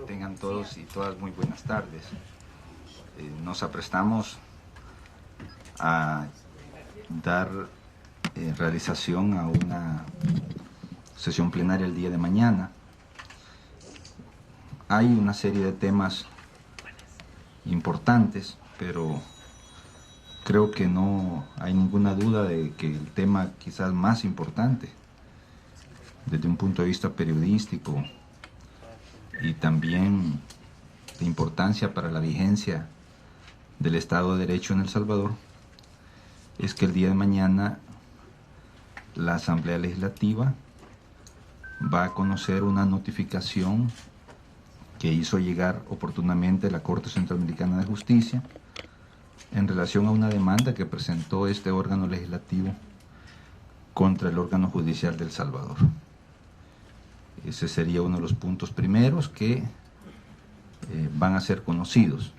Tengan todos y todas muy buenas tardes. Nos aprestamos a dar realización a una sesión plenaria el día de mañana. Hay una serie de temas importantes, pero creo que no hay ninguna duda de que el tema quizás más importante desde un punto de vista periodístico y también de importancia para la vigencia del Estado de Derecho en El Salvador es que el día de mañana la Asamblea Legislativa va a conocer una notificación que hizo llegar oportunamente la Corte Centroamericana de Justicia en relación a una demanda que presentó este órgano legislativo contra el órgano judicial de El Salvador. Ese sería uno de los puntos primeros que van a ser conocidos.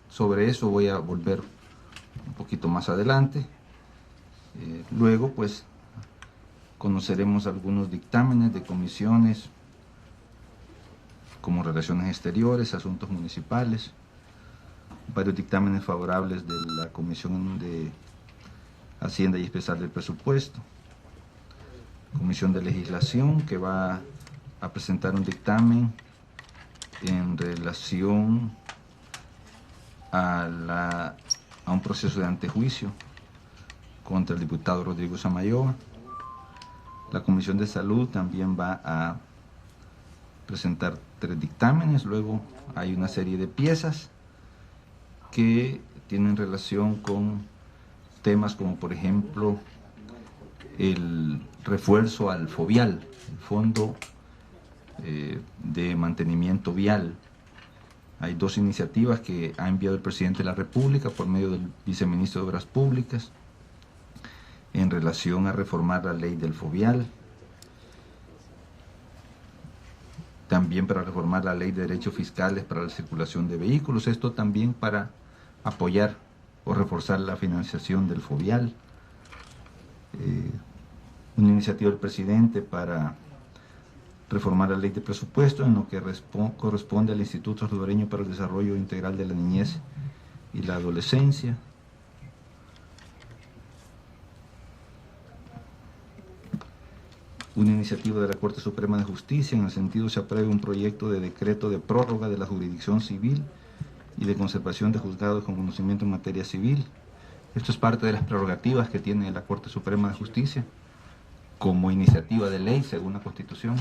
Sobre eso voy a volver un poquito más adelante. Luego, pues, conoceremos algunos dictámenes de comisiones como Relaciones Exteriores, Asuntos Municipales, varios dictámenes favorables de la Comisión de Hacienda y Especial del Presupuesto, Comisión de Legislación, que va a presentar un dictamen en relación a un proceso de antejuicio contra el diputado Rodrigo Samayoa. La Comisión de Salud también va a presentar 3 dictámenes. Luego hay una serie de piezas que tienen relación con temas como, por ejemplo, el refuerzo al FOVIAL, el Fondo de Mantenimiento Vial. Hay 2 iniciativas que ha enviado el presidente de la República por medio del viceministro de Obras Públicas en relación a reformar la ley del FOVIAL, también para reformar la ley de derechos fiscales para la circulación de vehículos, esto también para apoyar o reforzar la financiación del FOVIAL, una iniciativa del presidente para reformar la ley de presupuesto en lo que corresponde al Instituto Salvadoreño para el Desarrollo Integral de la Niñez y la Adolescencia. Una iniciativa de la Corte Suprema de Justicia en el sentido se apruebe un proyecto de decreto de prórroga de la jurisdicción civil y de conservación de juzgados con conocimiento en materia civil. Esto es parte de las prerrogativas que tiene la Corte Suprema de Justicia como iniciativa de ley según la Constitución.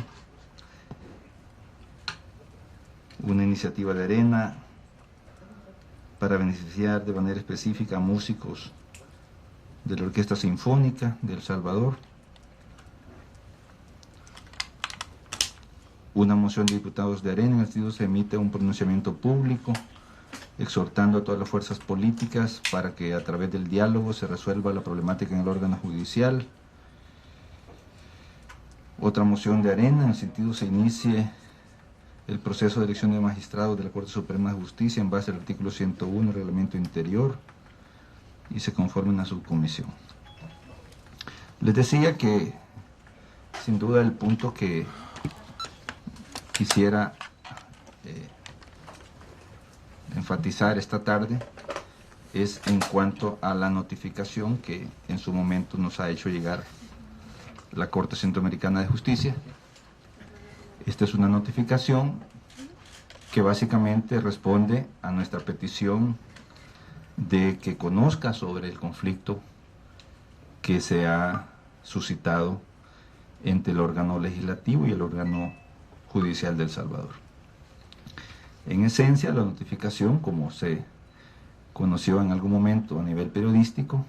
Una iniciativa de Arena para beneficiar de manera específica a músicos de la Orquesta Sinfónica de El Salvador. Una moción de diputados de Arena en el sentido se emite un pronunciamiento público exhortando a todas las fuerzas políticas para que a través del diálogo se resuelva la problemática en el órgano judicial. Otra moción de Arena en el sentido se inicie el proceso de elección de magistrados de la Corte Suprema de Justicia en base al artículo 101 del Reglamento Interior y se conforme una subcomisión. Les decía que sin duda el punto que quisiera enfatizar esta tarde es en cuanto a la notificación que en su momento nos ha hecho llegar la Corte Centroamericana de Justicia. Esta es una notificación que básicamente responde a nuestra petición de que conozca sobre el conflicto que se ha suscitado entre el órgano legislativo y el órgano judicial de El Salvador. En esencia, la notificación, como se conoció en algún momento a nivel periodístico,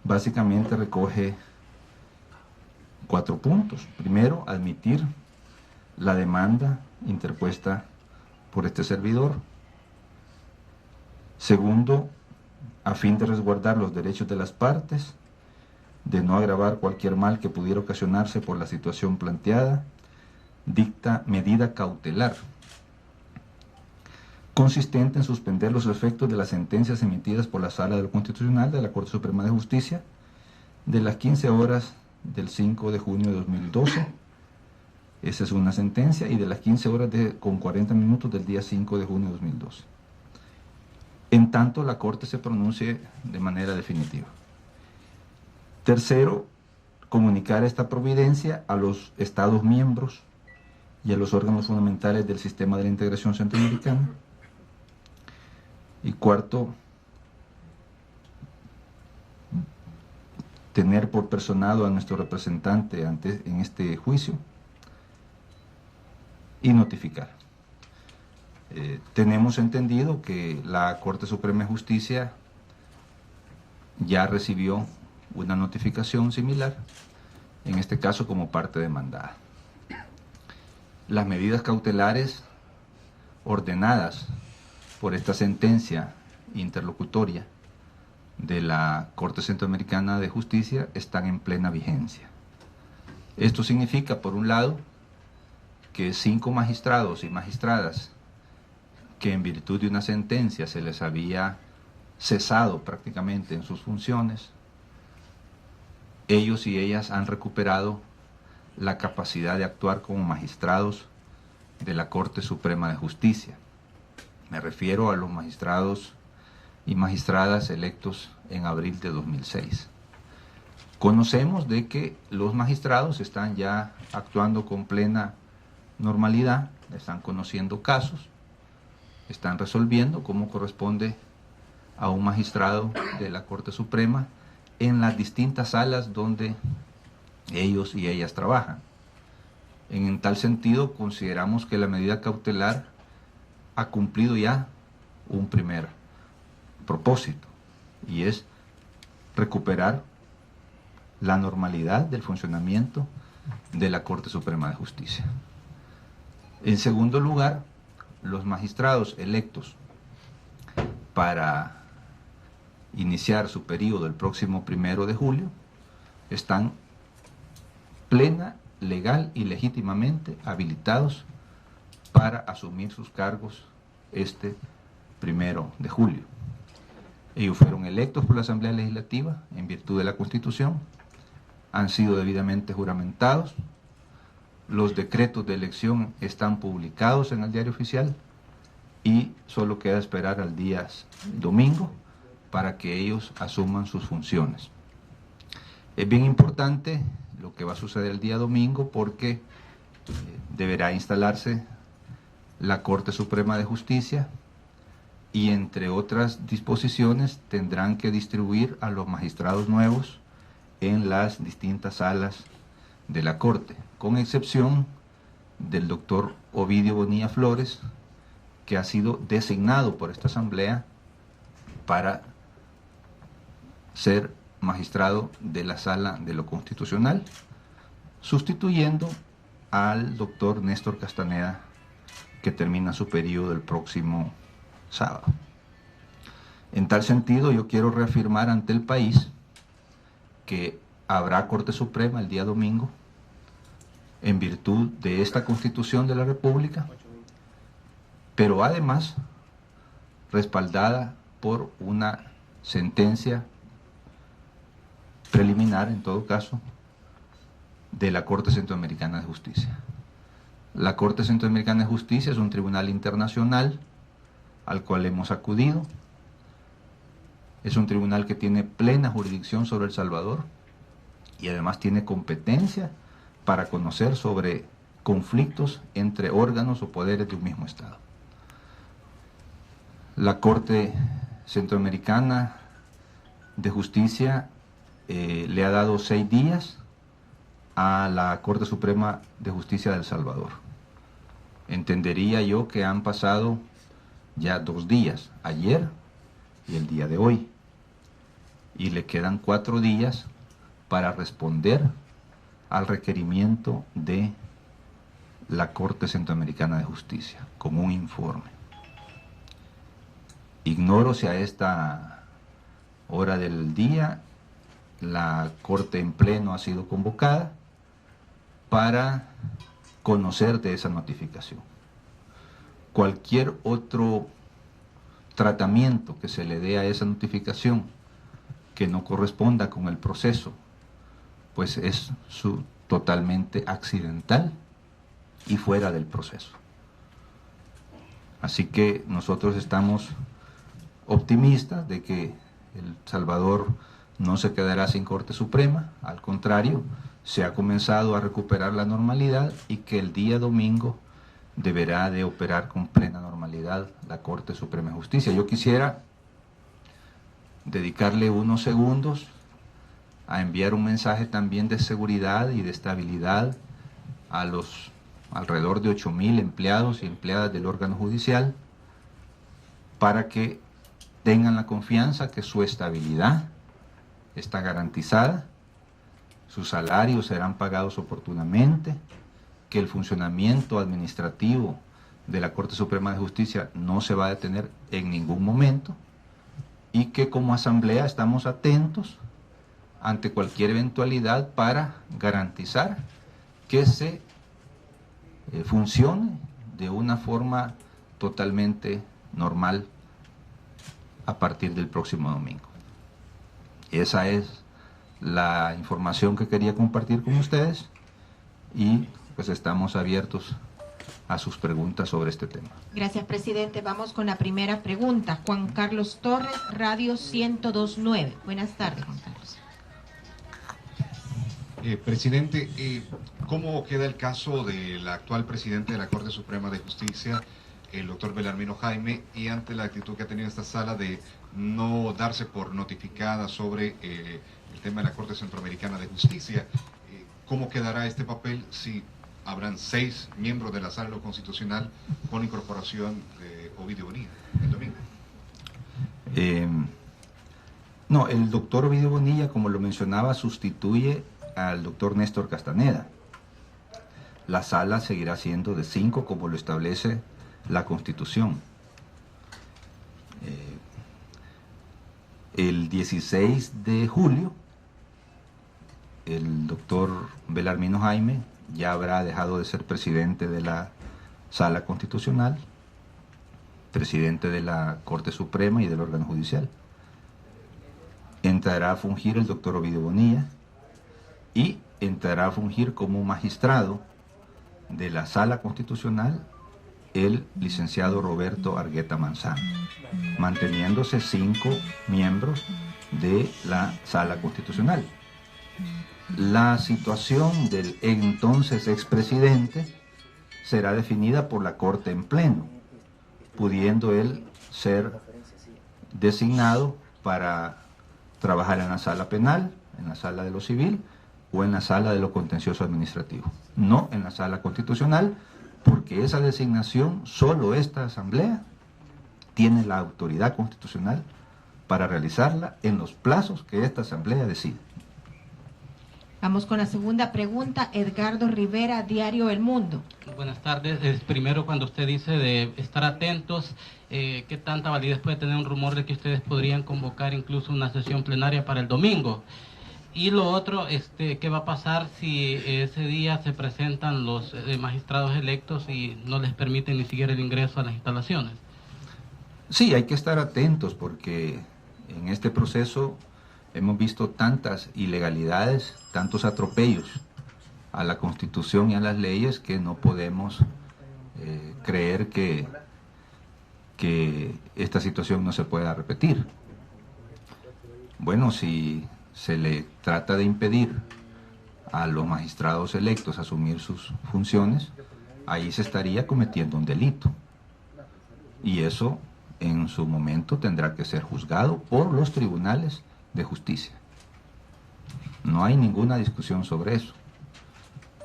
básicamente recoge 4 puntos. Primero, admitir la demanda interpuesta por este servidor. Segundo, a fin de resguardar los derechos de las partes, de no agravar cualquier mal que pudiera ocasionarse por la situación planteada, dicta medida cautelar consistente en suspender los efectos de las sentencias emitidas por la Sala de lo Constitucional de la Corte Suprema de Justicia de las 15 horas del 5 de junio de 2012 Esa es una sentencia, y de las 15 horas con 40 minutos del día 5 de junio de 2012. En tanto la Corte se pronuncie de manera definitiva. Tercero, comunicar esta providencia a los Estados miembros y a los órganos fundamentales del sistema de la integración centroamericana. Y cuarto, tener por personado a nuestro representante en este juicio y notificar. Tenemos entendido que la Corte Suprema de Justicia ya recibió una notificación similar, en este caso como parte demandada. Las medidas cautelares ordenadas por esta sentencia interlocutoria de la Corte Centroamericana de Justicia están en plena vigencia. Esto significa, por un lado, que 5 magistrados y magistradas que en virtud de una sentencia se les había cesado prácticamente en sus funciones, ellos y ellas han recuperado la capacidad de actuar como magistrados de la Corte Suprema de Justicia. Me refiero a los magistrados y magistradas electos en abril de 2006. Conocemos de que los magistrados están ya actuando con plena normalidad, están conociendo casos, están resolviendo como corresponde a un magistrado de la Corte Suprema en las distintas salas donde ellos y ellas trabajan. En tal sentido, consideramos que la medida cautelar ha cumplido ya un primer propósito, y es recuperar la normalidad del funcionamiento de la Corte Suprema de Justicia. En segundo lugar, los magistrados electos para iniciar su periodo el próximo 1 de julio están plena, legal y legítimamente habilitados para asumir sus cargos este 1 de julio. Ellos fueron electos por la Asamblea Legislativa en virtud de la Constitución, han sido debidamente juramentados, los decretos de elección están publicados en el Diario Oficial y solo queda esperar al día domingo para que ellos asuman sus funciones. Es bien importante lo que va a suceder el día domingo, porque deberá instalarse la Corte Suprema de Justicia y, entre otras disposiciones, tendrán que distribuir a los magistrados nuevos en las distintas salas de la Corte, con excepción del doctor Ovidio Bonilla Flores, que ha sido designado por esta Asamblea para ser magistrado de la Sala de lo Constitucional, sustituyendo al doctor Néstor Castaneda, que termina su periodo el próximo sábado. En tal sentido, yo quiero reafirmar ante el país que habrá Corte Suprema el día domingo en virtud de esta Constitución de la República, pero además respaldada por una sentencia preliminar, en todo caso, de la Corte Centroamericana de Justicia. La Corte Centroamericana de Justicia es un tribunal internacional al cual hemos acudido. Es un tribunal que tiene plena jurisdicción sobre El Salvador y además tiene competencia para conocer sobre conflictos entre órganos o poderes de un mismo Estado. La Corte Centroamericana de Justicia le ha dado 6 días a la Corte Suprema de Justicia de El Salvador. Entendería yo que han pasado ya 2 días, ayer y el día de hoy, y le quedan 4 días para responder al requerimiento de la Corte Centroamericana de Justicia con un informe. Ignoro si a esta hora del día la Corte en pleno ha sido convocada para conocer de esa notificación. Cualquier otro tratamiento que se le dé a esa notificación que no corresponda con el proceso, pues es totalmente accidental y fuera del proceso. Así que nosotros estamos optimistas de que El Salvador no se quedará sin Corte Suprema, al contrario, se ha comenzado a recuperar la normalidad y que el día domingo deberá de operar con plena normalidad la Corte Suprema de Justicia. Yo quisiera dedicarle unos segundos a enviar un mensaje también de seguridad y de estabilidad a los alrededor de 8.000 empleados y empleadas del órgano judicial, para que tengan la confianza que su estabilidad está garantizada, sus salarios serán pagados oportunamente, que el funcionamiento administrativo de la Corte Suprema de Justicia no se va a detener en ningún momento, y que como asamblea estamos atentos ante cualquier eventualidad para garantizar que se funcione de una forma totalmente normal a partir del próximo domingo. Esa es la información que quería compartir con ustedes y pues estamos abiertos a sus preguntas sobre este tema. Gracias, presidente. Vamos con la primera pregunta. Juan Carlos Torres, Radio 102.9. Buenas tardes, Juan Carlos. Presidente, ¿cómo queda el caso del actual presidente de la Corte Suprema de Justicia, el doctor Belarmino Jaime, y ante la actitud que ha tenido esta sala de no darse por notificada sobre el tema de la Corte Centroamericana de Justicia? ¿Cómo quedará este papel si habrán 6 miembros de la Sala de lo Constitucional con incorporación de Ovidio Bonilla el domingo? No, el doctor Ovidio Bonilla, como lo mencionaba, sustituye al doctor Néstor Castaneda. La sala seguirá siendo de 5 como lo establece la Constitución. El 16 de julio, el doctor Belarmino Jaime ya habrá dejado de ser presidente de la Sala Constitucional, presidente de la Corte Suprema y del órgano judicial. Entrará a fungir el doctor Ovidio Bonilla y entrará a fungir como magistrado de la Sala Constitucional el licenciado Roberto Argueta Manzano, manteniéndose 5 miembros de la Sala Constitucional. La situación del entonces expresidente será definida por la Corte en pleno, pudiendo él ser designado para trabajar en la sala penal, en la sala de lo civil o en la sala de lo contencioso administrativo, no en la Sala Constitucional, porque esa designación solo esta asamblea tiene la autoridad constitucional para realizarla en los plazos que esta asamblea decide. Vamos con la segunda pregunta. Edgardo Rivera, Diario El Mundo. Buenas tardes. Primero, cuando usted dice de estar atentos, ¿qué tanta validez puede tener un rumor de que ustedes podrían convocar incluso una sesión plenaria para el domingo? Y lo otro, ¿qué va a pasar si ese día se presentan los magistrados electos y no les permiten ni siquiera el ingreso a las instalaciones? Sí, hay que estar atentos porque en este proceso hemos visto tantas ilegalidades, tantos atropellos a la Constitución y a las leyes que no podemos creer que esta situación no se pueda repetir. Bueno, si se le trata de impedir a los magistrados electos asumir sus funciones, ahí se estaría cometiendo un delito. Y eso en su momento tendrá que ser juzgado por los tribunales de justicia. No hay ninguna discusión sobre eso.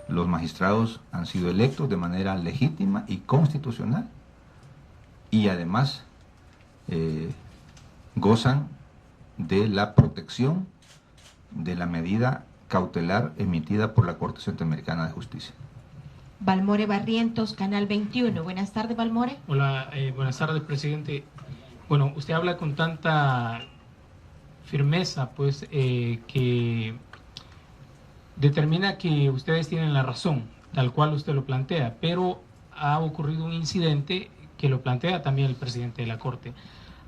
Los magistrados han sido electos de manera legítima y constitucional y además gozan de la protección de la medida cautelar emitida por la Corte Centroamericana de Justicia. Balmore Barrientos, Canal 21. Buenas tardes, Balmore. Hola, buenas tardes, presidente. Bueno, usted habla con tanta firmeza, pues, que determina que ustedes tienen la razón, tal cual usted lo plantea, pero ha ocurrido un incidente que lo plantea también el presidente de la Corte.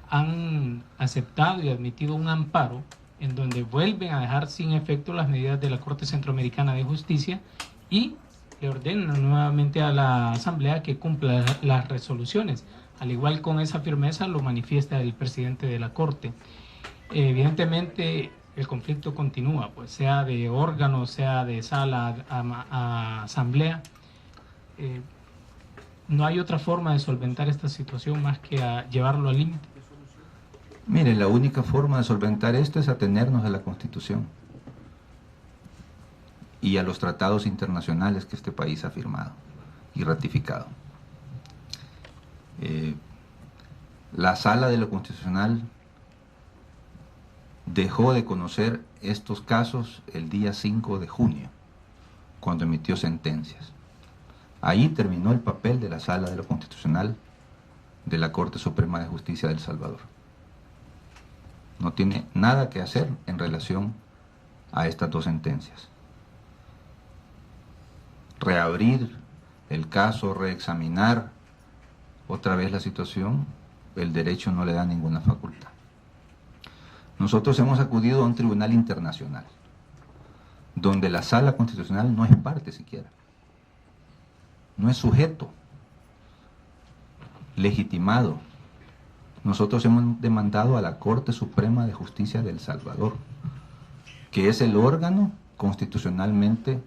Han aceptado y admitido un amparo en donde vuelven a dejar sin efecto las medidas de la Corte Centroamericana de Justicia y le ordena nuevamente a la Asamblea que cumpla las resoluciones. Al igual, con esa firmeza lo manifiesta el presidente de la Corte. Evidentemente el conflicto continúa, pues sea de órgano, sea de sala a asamblea. No hay otra forma de solventar esta situación más que a llevarlo al límite. Mire, la única forma de solventar esto es atenernos a la Constitución y a los tratados internacionales que este país ha firmado y ratificado. La Sala de lo Constitucional dejó de conocer estos casos el día 5 de junio, cuando emitió sentencias. Ahí terminó el papel de la Sala de lo Constitucional de la Corte Suprema de Justicia de El Salvador. No tiene nada que hacer en relación a estas dos sentencias. Reabrir el caso, reexaminar otra vez la situación, el derecho no le da ninguna facultad. Nosotros hemos acudido a un tribunal internacional, donde la Sala Constitucional no es parte siquiera, no es sujeto legitimado. Nosotros hemos demandado a la Corte Suprema de Justicia de El Salvador, que es el órgano constitucionalmente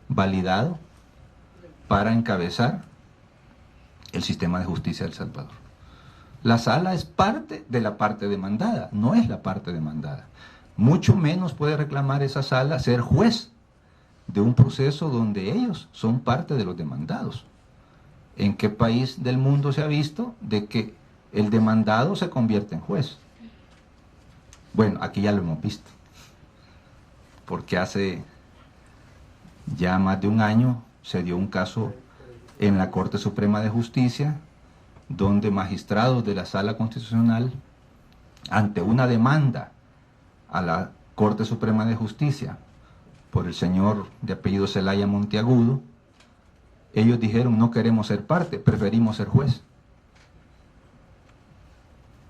validado para encabezar el sistema de justicia de El Salvador. La sala es parte de la parte demandada, no es la parte demandada. Mucho menos puede reclamar esa sala ser juez de un proceso donde ellos son parte de los demandados. ¿En qué país del mundo se ha visto de que el demandado se convierte en juez? Bueno, aquí ya lo hemos visto, porque hace ya más de un año se dio un caso en la Corte Suprema de Justicia, donde magistrados de la Sala Constitucional, ante una demanda a la Corte Suprema de Justicia por el señor de apellido Zelaya Monteagudo, ellos dijeron: no queremos ser parte, preferimos ser juez.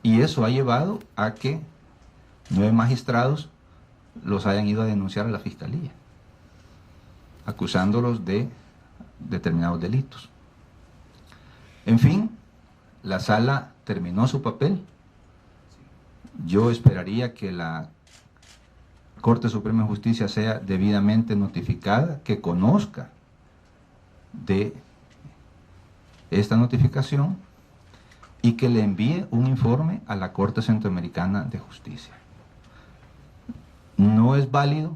Y eso ha llevado a que 9 magistrados los hayan ido a denunciar a la Fiscalía, acusándolos de determinados delitos. En fin, la sala terminó su papel. Yo esperaría que la Corte Suprema de Justicia sea debidamente notificada, que conozca de esta notificación y que le envíe un informe a la Corte Centroamericana de Justicia. No es válido,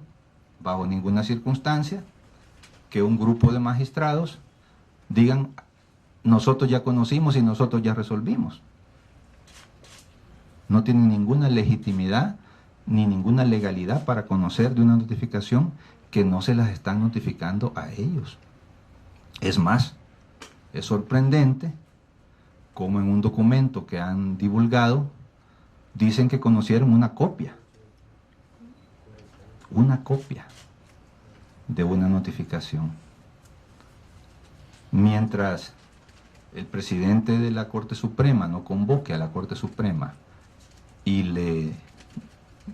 bajo ninguna circunstancia, que un grupo de magistrados digan: nosotros ya conocimos y nosotros ya resolvimos. No tienen ninguna legitimidad ni ninguna legalidad para conocer de una notificación que no se las están notificando a ellos. Es más, es sorprendente como en un documento que han divulgado dicen que conocieron una copia de una notificación, mientras el presidente de la Corte Suprema no convoque a la Corte Suprema y le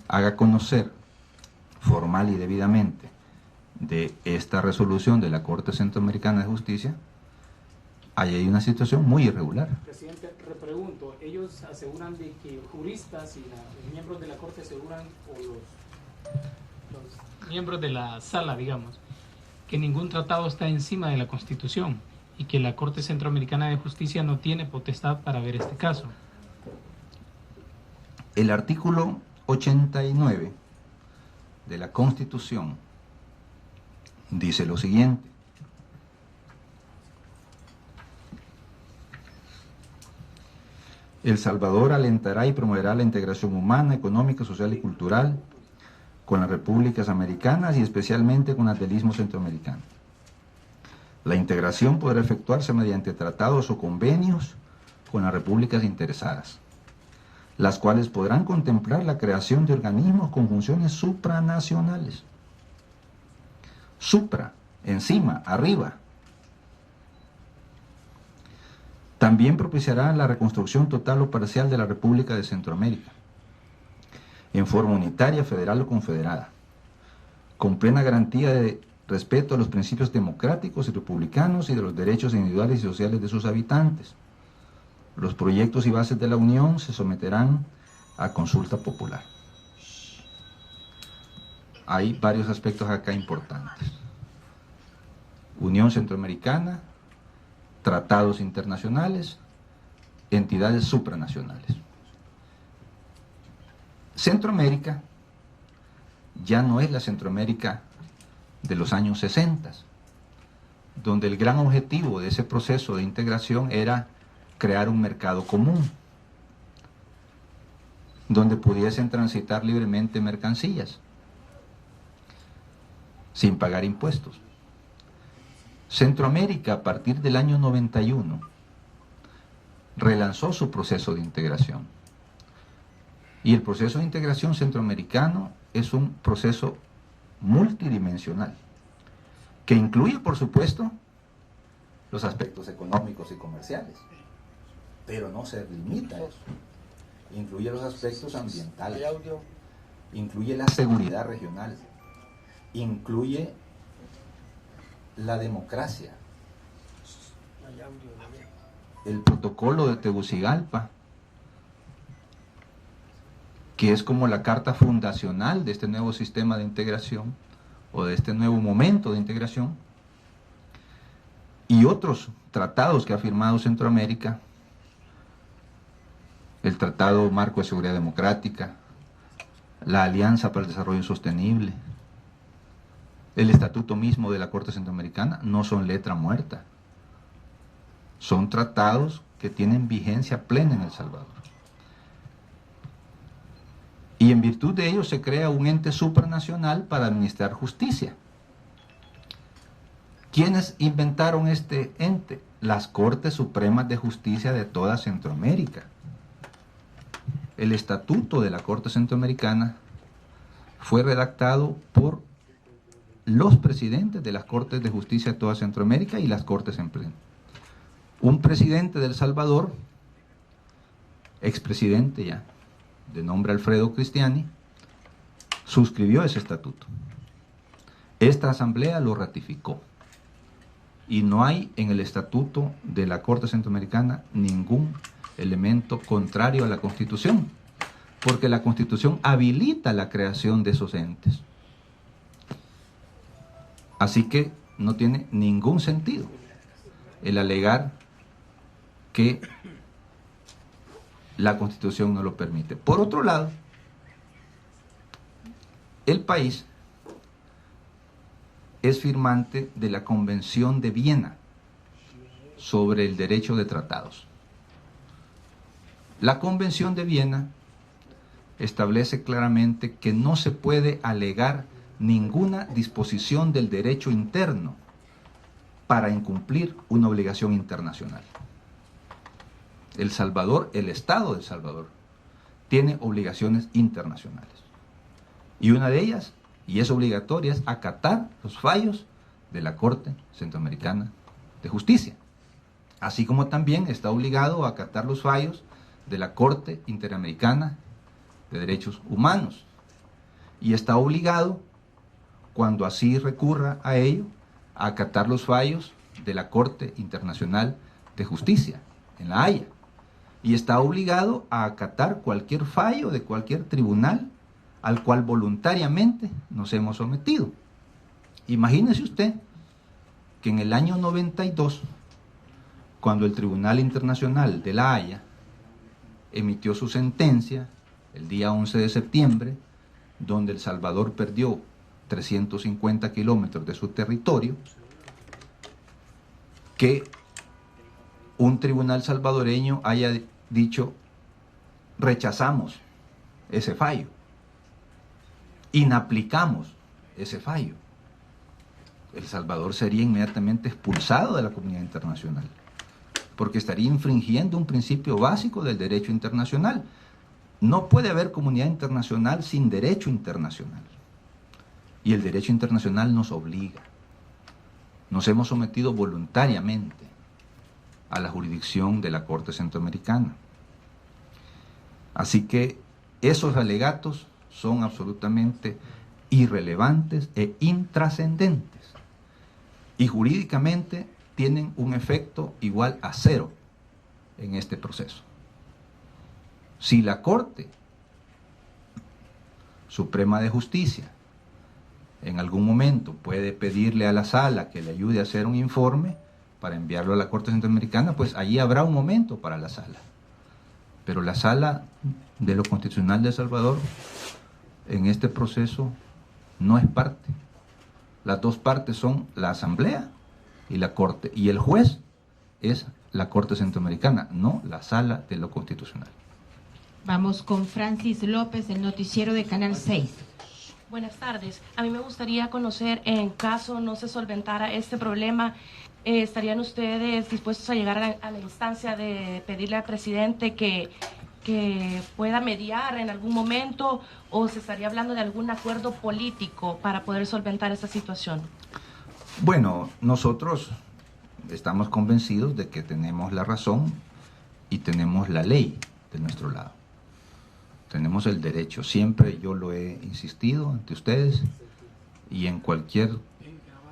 haga conocer formal y debidamente de esta resolución de la Corte Centroamericana de Justicia, ahí hay una situación muy irregular. Presidente, repregunto, ellos aseguran de que juristas y los miembros de la Corte aseguran, o los miembros de la sala, digamos, que ningún tratado está encima de la Constitución y que la Corte Centroamericana de Justicia no tiene potestad para ver este caso. El artículo 89 de la Constitución dice lo siguiente: El Salvador alentará y promoverá la integración humana, económica, social y cultural con las repúblicas americanas y especialmente con las del Istmo Centroamericano. La integración podrá efectuarse mediante tratados o convenios con las repúblicas interesadas, las cuales podrán contemplar la creación de organismos con funciones supranacionales. Supra, encima, arriba. También propiciará la reconstrucción total o parcial de la República de Centroamérica, en forma unitaria, federal o confederada, con plena garantía de respeto a los principios democráticos y republicanos y de los derechos individuales y sociales de sus habitantes. Los proyectos y bases de la Unión se someterán a consulta popular. Hay varios aspectos acá importantes. Unión Centroamericana, tratados internacionales, entidades supranacionales. Centroamérica ya no es la Centroamérica de los años 60, donde el gran objetivo de ese proceso de integración era crear un mercado común, donde pudiesen transitar libremente mercancías, sin pagar impuestos. Centroamérica, a partir del año 91, relanzó su proceso de integración. Y el proceso de integración centroamericano es un proceso multidimensional, que incluye, por supuesto, los aspectos económicos y comerciales, pero no se limita a eso. Incluye los aspectos ambientales, incluye la seguridad regional, incluye la democracia, el protocolo de Tegucigalpa, que es como la carta fundacional de este nuevo sistema de integración, o de este nuevo momento de integración, y otros tratados que ha firmado Centroamérica, el Tratado Marco de Seguridad Democrática, la Alianza para el Desarrollo Sostenible, el Estatuto mismo de la Corte Centroamericana, no son letra muerta. Son tratados que tienen vigencia plena en El Salvador. Y en virtud de ello se crea un ente supranacional para administrar justicia. ¿Quiénes inventaron este ente? Las Cortes Supremas de Justicia de toda Centroamérica. El estatuto de la Corte Centroamericana fue redactado por los presidentes de las Cortes de Justicia de toda Centroamérica y las Cortes en pleno. Un presidente de El Salvador, expresidente ya, de nombre Alfredo Cristiani, suscribió ese estatuto. Esta asamblea lo ratificó. Y no hay en el estatuto de la Corte Centroamericana ningún elemento contrario a la Constitución, porque la Constitución habilita la creación de esos entes. Así que no tiene ningún sentido el alegar que la Constitución no lo permite. Por otro lado, el país es firmante de la Convención de Viena sobre el derecho de tratados. La Convención de Viena establece claramente que no se puede alegar ninguna disposición del derecho interno para incumplir una obligación internacional. El Salvador, el Estado de El Salvador, tiene obligaciones internacionales. Y una de ellas, y es obligatoria, es acatar los fallos de la Corte Centroamericana de Justicia. Así como también está obligado a acatar los fallos de la Corte Interamericana de Derechos Humanos. Y está obligado, cuando así recurra a ello, a acatar los fallos de la Corte Internacional de Justicia, en La Haya. Y está obligado a acatar cualquier fallo de cualquier tribunal al cual voluntariamente nos hemos sometido. Imagínese usted que en el año 92, cuando el Tribunal Internacional de La Haya emitió su sentencia, el día 11 de septiembre, donde El Salvador perdió 350 kilómetros de su territorio, que un tribunal salvadoreño haya dicho: rechazamos ese fallo, inaplicamos ese fallo. El Salvador sería inmediatamente expulsado de la comunidad internacional, porque estaría infringiendo un principio básico del derecho internacional. No puede haber comunidad internacional sin derecho internacional. Y el derecho internacional nos obliga. Nos hemos sometido voluntariamente a la jurisdicción de la Corte Centroamericana. Así que esos alegatos son absolutamente irrelevantes e intrascendentes. y jurídicamente tienen un efecto igual a 0 en este proceso. Si la Corte Suprema de Justicia en algún momento puede pedirle a la Sala que le ayude a hacer un informe para enviarlo a la Corte Centroamericana, pues allí habrá un momento para la Sala. Pero la Sala de lo Constitucional de El Salvador en este proceso no es parte. Las dos partes son la Asamblea y la Corte, y el juez es la Corte Centroamericana, no la Sala de lo Constitucional. Vamos con Francis López, el noticiero de Canal 6. Buenas tardes. A mí me gustaría conocer, en caso no se solventara este problema, ¿estarían ustedes dispuestos a llegar a la instancia de pedirle al presidente que pueda mediar en algún momento, o se estaría hablando de algún acuerdo político para poder solventar esta situación? Bueno, nosotros estamos convencidos de que tenemos la razón y tenemos la ley de nuestro lado. Tenemos el derecho, siempre yo lo he insistido ante ustedes, y en cualquier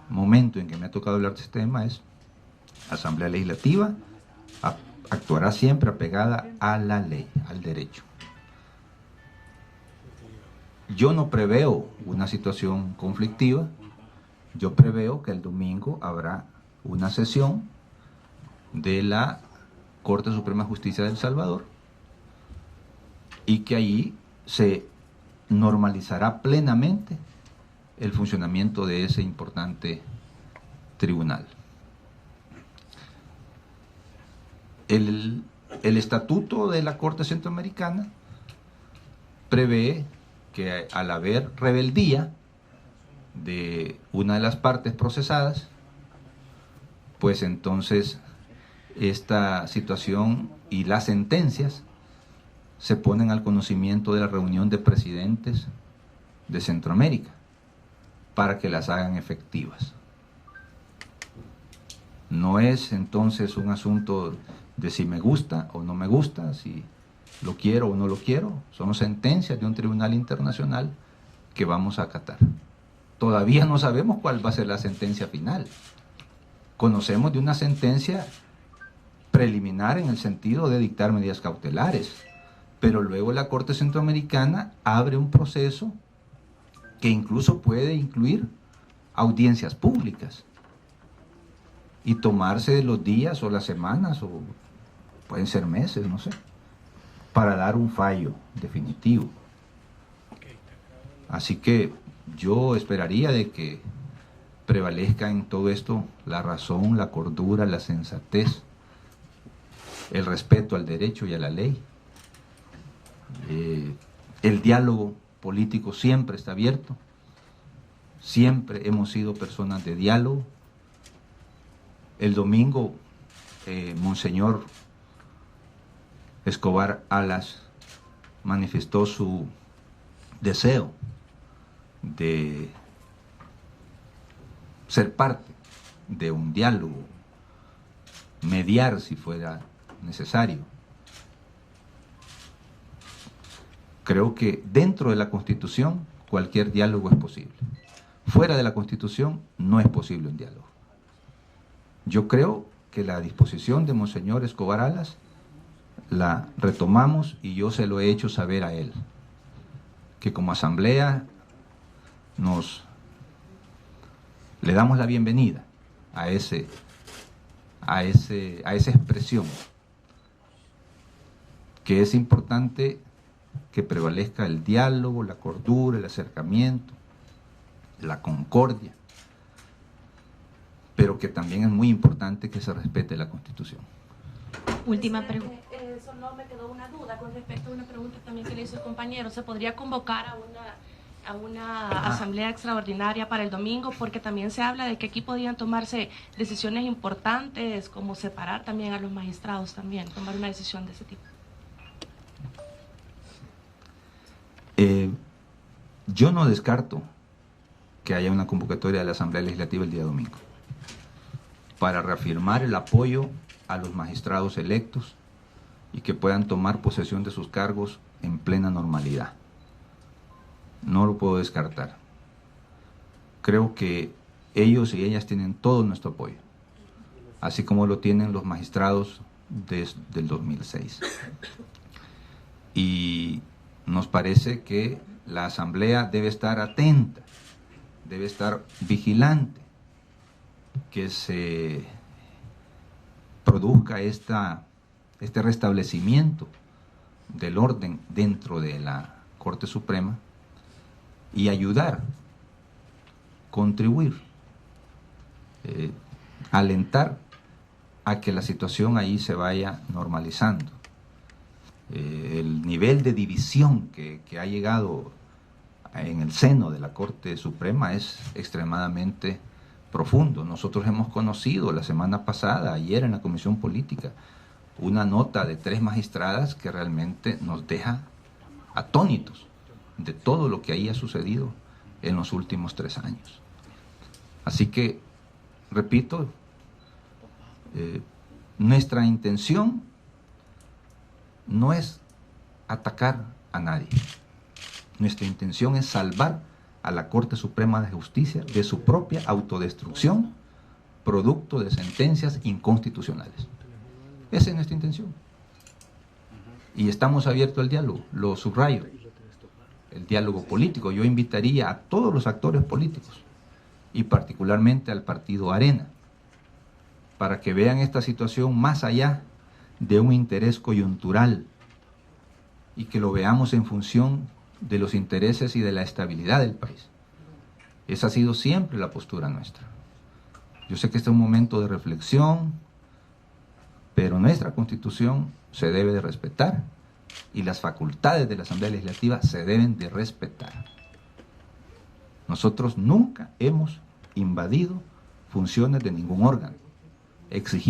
momento en que me ha tocado hablar de este tema, es Asamblea Legislativa actuará siempre apegada a la ley, al derecho. Yo no preveo una situación conflictiva, yo preveo que el domingo habrá una sesión de la Corte Suprema de Justicia de El Salvador y que allí se normalizará plenamente el funcionamiento de ese importante tribunal. El estatuto de la Corte Centroamericana prevé que al haber rebeldía de una de las partes procesadas, pues entonces esta situación y las sentencias se ponen al conocimiento de la reunión de presidentes de Centroamérica para que las hagan efectivas. No es entonces un asunto de si me gusta o no me gusta, si lo quiero o no lo quiero. Son sentencias de un tribunal internacional que vamos a acatar. Todavía no sabemos cuál va a ser la sentencia final. Conocemos de una sentencia preliminar en el sentido de dictar medidas cautelares, pero luego la Corte Centroamericana abre un proceso que incluso puede incluir audiencias públicas y tomarse los días o las semanas, o pueden ser meses, no sé, para dar un fallo definitivo. Así que yo esperaría de que prevalezca en todo esto la razón, la cordura, la sensatez, el respeto al derecho y a la ley. El diálogo político siempre está abierto, siempre hemos sido personas de diálogo. El domingo, Monseñor Escobar Alas manifestó su deseo de ser parte de un diálogo, mediar si fuera necesario. Creo que dentro de la Constitución cualquier diálogo es posible. Fuera de la Constitución no es posible un diálogo. Yo creo que la disposición de Monseñor Escobar Alas la retomamos y yo se lo he hecho saber a él, que como asamblea le damos la bienvenida a esa expresión, que es importante que prevalezca el diálogo, la cordura, el acercamiento, la concordia, pero que también es muy importante que se respete la Constitución. Última pregunta. Eso no me quedó una duda con respecto a una pregunta también que le hizo el compañero. ¿Se podría convocar a una asamblea extraordinaria para el domingo? Porque también se habla de que aquí podrían tomarse decisiones importantes, como separar también a los magistrados también, tomar una decisión de ese tipo. Yo no descarto que haya una convocatoria de la Asamblea Legislativa el día domingo para reafirmar el apoyo a los magistrados electos y que puedan tomar posesión de sus cargos en plena normalidad. No lo puedo descartar. Creo que ellos y ellas tienen todo nuestro apoyo, así como lo tienen los magistrados desde el 2006. Y nos parece que la Asamblea debe estar atenta, debe estar vigilante, que se produzca este restablecimiento del orden dentro de la Corte Suprema y ayudar, contribuir, alentar a que la situación ahí se vaya normalizando. El nivel de división que ha llegado en el seno de la Corte Suprema es extremadamente profundo. Nosotros hemos conocido la semana pasada, ayer en la Comisión Política, una nota de 3 magistradas que realmente nos deja atónitos de todo lo que ahí ha sucedido en los últimos 3 años. Así que, repito, nuestra intención no es atacar a nadie. Nuestra intención es salvar a la Corte Suprema de Justicia de su propia autodestrucción, producto de sentencias inconstitucionales. Esa es nuestra intención. Y estamos abiertos al diálogo, lo subrayo, el diálogo político. Yo invitaría a todos los actores políticos, y particularmente al partido Arena, para que vean esta situación más allá de un interés coyuntural y que lo veamos en función de los intereses y de la estabilidad del país. Esa ha sido siempre la postura nuestra. Yo sé que este es un momento de reflexión, pero nuestra Constitución se debe de respetar y las facultades de la Asamblea Legislativa se deben de respetar. Nosotros nunca hemos invadido funciones de ningún órgano. Exigimos